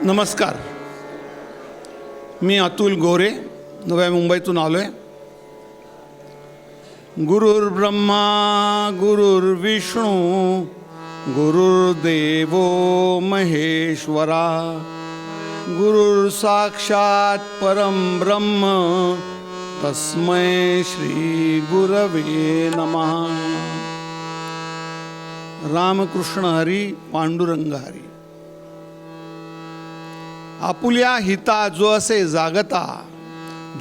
नमस्कार. मी अतुल गोरे नव्या मुंबईतून आलो आहे. गुरुर्ब्रह्मा गुरुर्विष्णू गुरुर्देवो महेश्वरा गुरुर्साक्षात् परम ब्रह्म तस्मै श्री गुरवे नमः. रामकृष्ण हरी पांडुरंग हरी. आपुल्या हिता जो असे जागता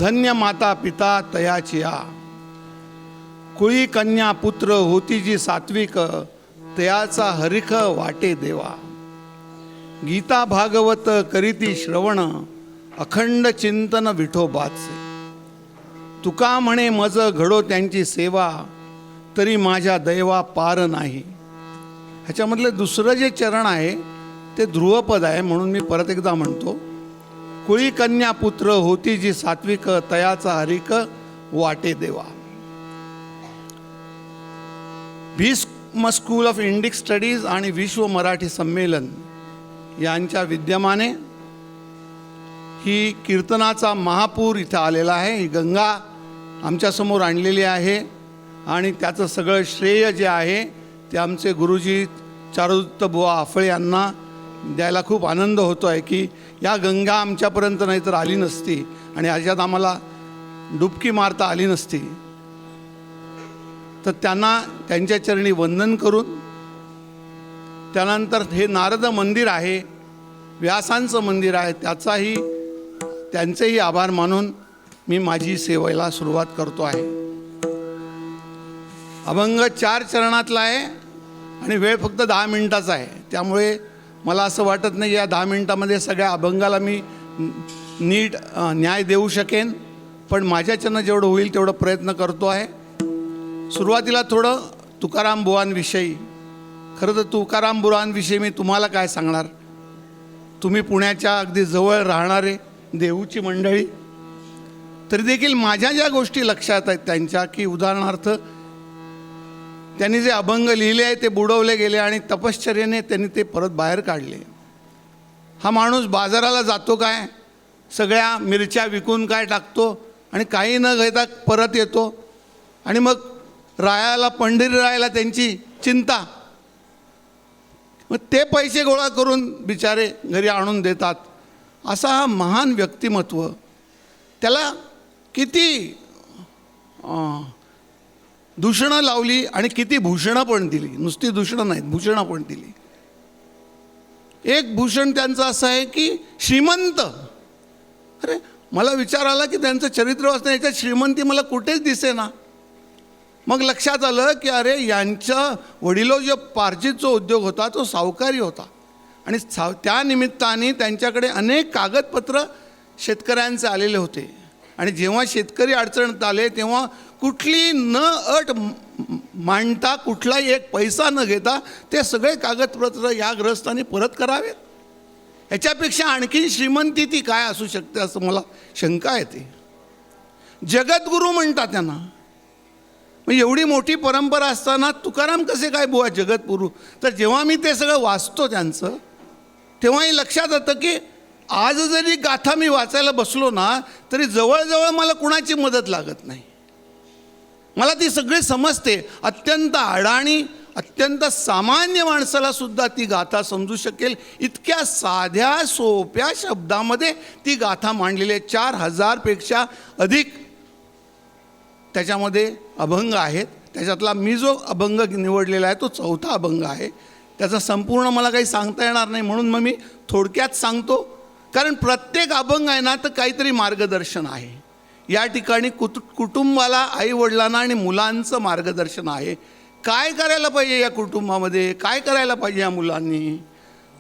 धन्य माता पिता तयाचिया. कुळी कन्या पुत्र होती जी सात्विक तयाचा हरिख वाटे देवा. गीता भागवत करीती श्रवण अखंड चिंतन विठोबाचे. तुका म्हणे मज घडो त्यांची सेवा तरी माझ्या दैवा पार नाही. ह्याच्यामधले दुसरं जे चरण आहे ते ध्रुवपद आहे, म्हणून मी परत एकदा म्हणतो. कुळी कन्या पुत्र होती जी सात्विक तयाचा हरिक वाटे देवा. Bhishma school of Indic studies आणि विश्व मराठी संमेलन यांच्या विद्यमाने ही कीर्तनाचा महापूर इथं आलेला आहे. ही गंगा आमच्यासमोर आणलेली आहे आणि त्याचं सगळं श्रेय जे आहे ते आमचे गुरुजी चारुदत्त बुवा आफळे यांना द्यायला खूप आनंद होतो आहे की या गंगा आमच्यापर्यंत नाही तर आली नसती आणि याच्यात आम्हाला डुबकी मारता आली नसती. तर त्यांना त्यांच्या चरणी वंदन करून त्यानंतर हे नारद मंदिर आहे, व्यासांचं मंदिर आहे, त्यांचेही आभार मानून मी माझी सेवेला सुरुवात करतो आहे. अभंग 4 चरणातला आहे आणि वेळ फक्त 10 मिनिटाचा आहे. त्यामुळे मला असं वाटत नाही या 10 मिनिटामध्ये सगळ्या अभंगाला मी नीट न्याय देऊ शकेन, पण माझ्याच्यानं जेवढं होईल तेवढं प्रयत्न करतो आहे. सुरुवातीला थोडं तुकाराम बुवांविषयी. खरं तर तुकाराम बुवांविषयी मी तुम्हाला काय सांगणार. तुम्ही पुण्याच्या अगदी जवळ राहणारे देहूची मंडळी. तरी देखील माझ्या ज्या गोष्टी लक्षात आहेत त्यांच्या, की उदाहरणार्थ त्यांनी जे अभंग लिहिले आहे ते बुडवले गेले आणि तपश्चर्येने त्यांनी ते परत बाहेर काढले. हा माणूस बाजाराला जातो काय, सगळ्या मिरच्या विकून काय टाकतो आणि काही न घेता परत येतो आणि मग रायाला पंढरीरायाला त्यांची चिंता. मग ते पैसे गोळा करून बिचारे घरी आणून देतात. असा हा महान व्यक्तिमत्व. त्याला किती दूषणं लावली आणि किती भूषणं पण दिली. नुसती दूषणं नाहीत, भूषणं पण दिली. एक भूषण त्यांचं असं आहे की श्रीमंत. अरे मला विचार आला की त्यांचं चरित्र वाचणं याच्यात श्रीमंती मला कुठेच दिसेना. मग लक्षात आलं की अरे यांच्या वडिलो जो पार्जितचा उद्योग होता तो सावकारी होता आणि त्या निमित्ताने त्यांच्याकडे अनेक कागदपत्र शेतकऱ्यांचे आलेले होते. आणि जेव्हा शेतकरी अडचणीत आले तेव्हा कुठली न अट मांडता, कुठलाही एक पैसा न घेता ते सगळे कागदपत्र या ग्रस्तांनी परत करावेत. ह्याच्यापेक्षा आणखी श्रीमंती ती काय असू शकते असं मला शंका येते. जगद्गुरू म्हणतात त्यांना. मग एवढी मोठी परंपरा असताना तुकाराम कसे काय बुवा जगद्गुरू. तर जेव्हा मी ते सगळं वाचतो त्यांचं तेव्हाही लक्षात येतं की आज जरी गाथा मी वाचायला बसलो ना तरी जवळजवळ मला कुणाची मदत लागत नाही. मला ती सगळी समजते. अत्यंत अडाणी, अत्यंत सामान्य माणसाला सुद्धा ती गाथा समजू शकेल इतक्या साध्या सोप्या शब्दामध्ये ती गाथा मांडलेली आहे. 4000पेक्षा अधिक त्याच्यामध्ये अभंग आहेत. त्याच्यातला मी जो अभंग निवडलेला आहे तो 4था अभंग आहे. त्याचा संपूर्ण मला काही सांगता येणार नाही, म्हणून मग मी थोडक्यात सांगतो. कारण प्रत्येक अभंग आहे ना तर काहीतरी मार्गदर्शन आहे. या ठिकाणी कुटुंबाला, आईवडिलांना आणि मुलांचं मार्गदर्शन आहे. काय करायला पाहिजे या कुटुंबामध्ये, काय करायला पाहिजे या मुलांनी.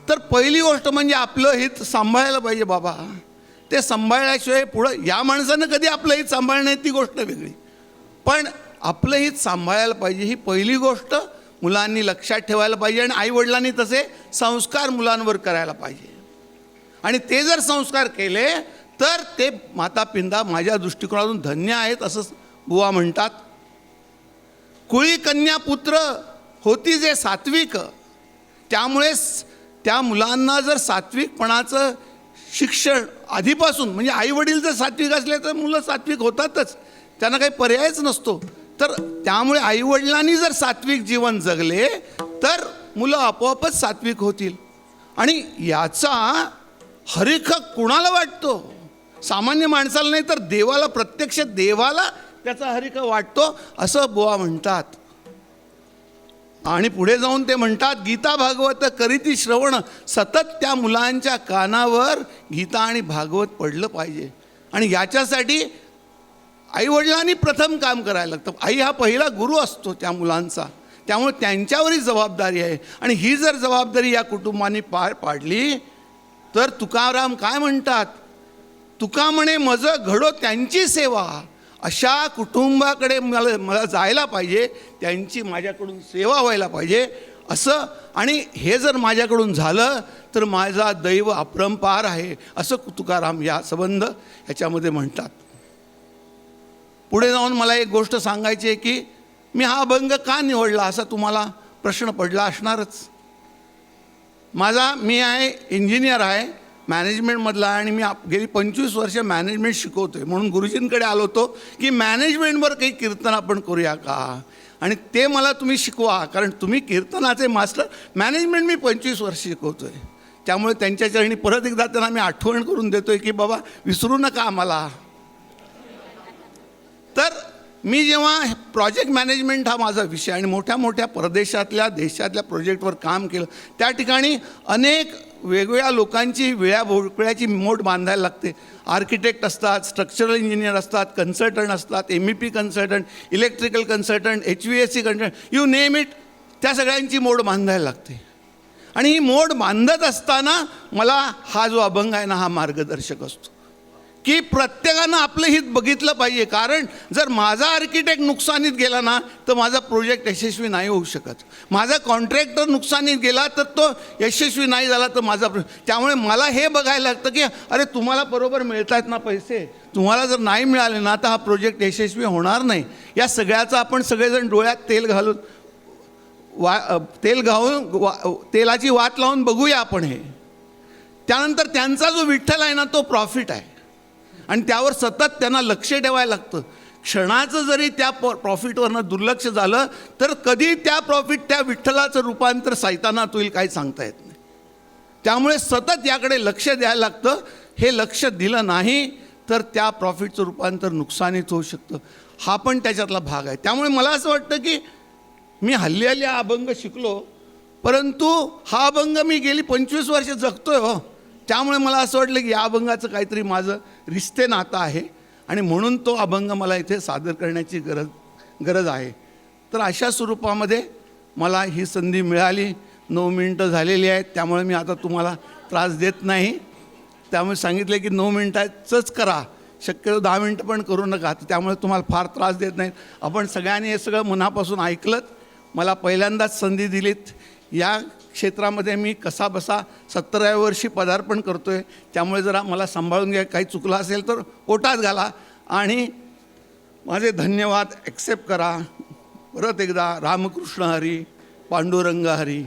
तर पहिली गोष्ट म्हणजे आपलं हित सांभाळायला पाहिजे बाबा. ते सांभाळल्याशिवाय पुढं या माणसानं कधी आपलं हित सांभाळणं ती गोष्ट वेगळी, पण आपलं हित सांभाळायला पाहिजे ही पहिली गोष्ट मुलांनी लक्षात ठेवायला पाहिजे. आणि आईवडिलांनी तसे संस्कार मुलांवर करायला पाहिजे. आणि ते जर संस्कार केले तर ते माता पिता माझ्या दृष्टिकोनातून धन्य आहेत असं बुवा म्हणतात. कुळी कन्या पुत्र होती जे सात्विक, त्यामुळे त्या मुलांना जर सात्विकपणाचं शिक्षण आधीपासून, म्हणजे आई वडील जर सात्विक असले तर मुलं सात्विक होतातच, त्यांना काही पर्यायच नसतो. तर त्यामुळे आईवडिलांनी जर सात्विक जीवन जगले तर मुलं आपोआपच सात्विक होतील. आणि याचा हरिख कुणाला वाटतो? सामान्य माणसाला नाही तर देवाला, प्रत्यक्ष देवाला त्याचा हरिख वाटतो असं बुवा म्हणतात. आणि पुढे जाऊन ते म्हणतात, गीता भागवत करीती श्रवण, सतत त्या मुलांच्या कानावर गीता आणि भागवत पडलं पाहिजे. आणि याच्यासाठी आईवडिलांनी प्रथम काम करायला लागतं. आई हा पहिला गुरु असतो त्या मुलांचा, त्यामुळे त्यांच्यावरही जबाबदारी आहे. आणि ही जर जबाबदारी या कुटुंबाने पार पाडली तर तुकाराम काय म्हणतात, तुका म्हणे मज घडो त्यांची सेवा. अशा कुटुंबाकडे मला जायला पाहिजे, त्यांची माझ्याकडून सेवा व्हायला पाहिजे असं. आणि हे जर माझ्याकडून झालं तर माझा दैव अपरंपार आहे असं तुकाराम या संबंध ह्याच्यामध्ये म्हणतात. पुढे जाऊन मला एक गोष्ट सांगायची आहे की मी हा अभंग का निवडला असा तुम्हाला प्रश्न पडला असणारच. मी आहे इंजिनियर आहे, मॅनेजमेंटमधला, आणि मी गेली 25 वर्ष मॅनेजमेंट शिकवतो आहे. म्हणून गुरुजींकडे आलो होतो की मॅनेजमेंटवर काही कीर्तन आपण करूया का, आणि ते मला तुम्ही शिकवा, कारण तुम्ही कीर्तनाचे मास्टर. मॅनेजमेंट मी 25 वर्ष शिकवतो आहे, त्यामुळे त्यांच्या चरणी परत एकदा त्यांना मी आठवण करून देतो आहे की बाबा विसरू नका आम्हाला. तर मी जेव्हा प्रोजेक्ट मॅनेजमेंट हा माझा विषय आणि मोठ्या मोठ्या परदेशातल्या देशातल्या प्रोजेक्टवर काम केलं, त्या ठिकाणी अनेक वेगवेगळ्या लोकांची वेळाची मोड बांधायला लागते. आर्किटेक्ट असतात, स्ट्रक्चरल इंजिनियर असतात, कन्सल्टंट असतात, MEP consultant, electrical consultant, HVAC consultant, you name it, त्या सगळ्यांची मोड बांधायला लागते. आणि ही मोड बांधत असताना मला हा जो अभंग आहे ना हा मार्गदर्शक असतो की प्रत्येकानं आपलं हित बघितलं पाहिजे. कारण जर माझा आर्किटेक्ट नुकसानीत गेला ना तर माझा प्रोजेक्ट यशस्वी नाही होऊ शकत. माझा कॉन्ट्रॅक्टर नुकसानीत गेला तर तो यशस्वी नाही झाला तर माझा त्यामुळे मला हे बघायला लागतं की अरे तुम्हाला बरोबर मिळत आहेत ना पैसे, तुम्हाला जर नाही मिळाले ना तर हा प्रोजेक्ट यशस्वी होणार नाही. या सगळ्याचा आपण सगळेजण डोळ्यात तेल घालून तेलाची वात लावून बघूया आपण हे. त्यानंतर त्यांचा जो विठ्ठल आहे ना तो प्रॉफिट आहे आणि त्यावर सतत त्यांना लक्ष ठेवायला लागतं. क्षणाचं जरी त्या प्रॉफिटवरनं दुर्लक्ष झालं तर कधी त्या विठ्ठलाचं रूपांतर सैतानात होईल काही सांगता येत नाही. त्यामुळे सतत याकडे लक्ष द्यायला लागतं. हे लक्ष दिलं नाही तर त्या प्रॉफिटचं रूपांतर नुकसानीत होऊ शकतं. हा पण त्याच्यातला भाग आहे. त्यामुळे मला असं वाटतं की मी हल्ली हा अभंग शिकलो, परंतु हा अभंग मी गेली 25 वर्ष जगतोय हो. त्यामुळे मला असं वाटलं की या अभंगाचं काहीतरी माझं रिश्ते नातं आहे आणि म्हणून तो अभंग मला इथे सादर करण्याची गरज आहे. तर अशा स्वरूपामध्ये मला ही संधी मिळाली. 9 मिनिटं झालेली आहेत, त्यामुळे मी आता तुम्हाला त्रास देत नाही. त्यामुळे सांगितले की 9 मिनिटाचंच करा, शक्यतो 10 मिनिटं पण करू नका. त्यामुळे तुम्हाला फार त्रास देत नाहीत. आपण सगळ्यांनी हे सगळं मनापासून ऐकलं. मला पहिल्यांदाच संधी दिलीत. या क्षेत्रामध्ये मी कसाबसा 17व्या वर्षी पदार्पण करतो आहे, त्यामुळे जरा मला सांभाळून घ्या. काही चुकलं असेल तर पोटात घाला आणि माझे धन्यवाद ॲक्सेप्ट करा. परत एकदा रामकृष्ण हरी, पांडुरंग हरी.